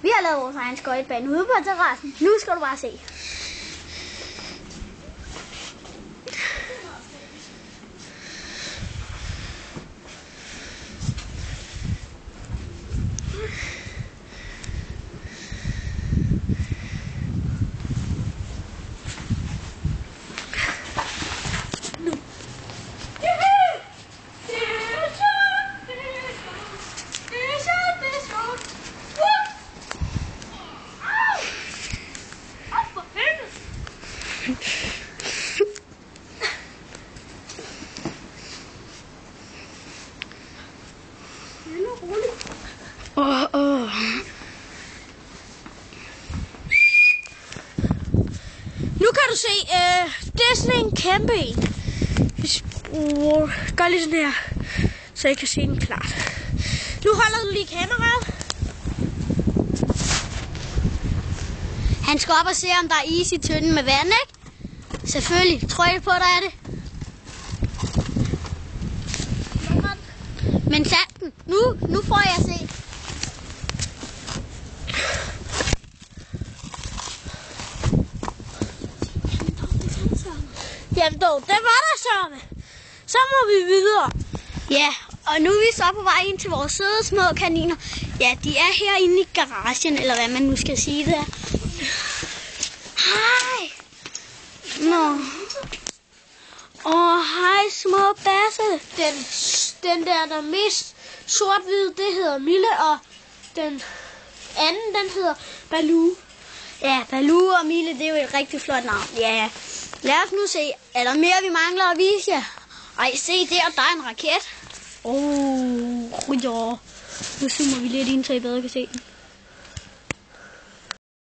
Vi har lavet vores egen skøjtebane ude på terrassen. Nu skal du bare se. Nu kan du se, det er sådan en kæmpe en. Gør lige sådan her, så I kan se den klart. Nu holder du lige kameraet. Han skal op og se, om der er is i tønden med vand, ikke? Selvfølgelig. Tryk på, der er det. Men tag den. Nu får jeg se. Jamen dog, det var der så. Så må vi videre. Ja, og nu er vi så på vej ind til vores søde små kaniner. Ja, de er herinde i garagen, eller hvad man nu skal sige det. Hej. Nå. Hej små basse. Den der mest sort-hvide, det hedder Mille, og den anden, den hedder Baloo. Ja, Baloo og Mille, det er jo et rigtig flot navn. Ja, lad os nu se. Er der mere, vi mangler at vise jer? Ej, se der er en raket. Ja. Nu zoomer vi lidt ind, så I bedre kan se den.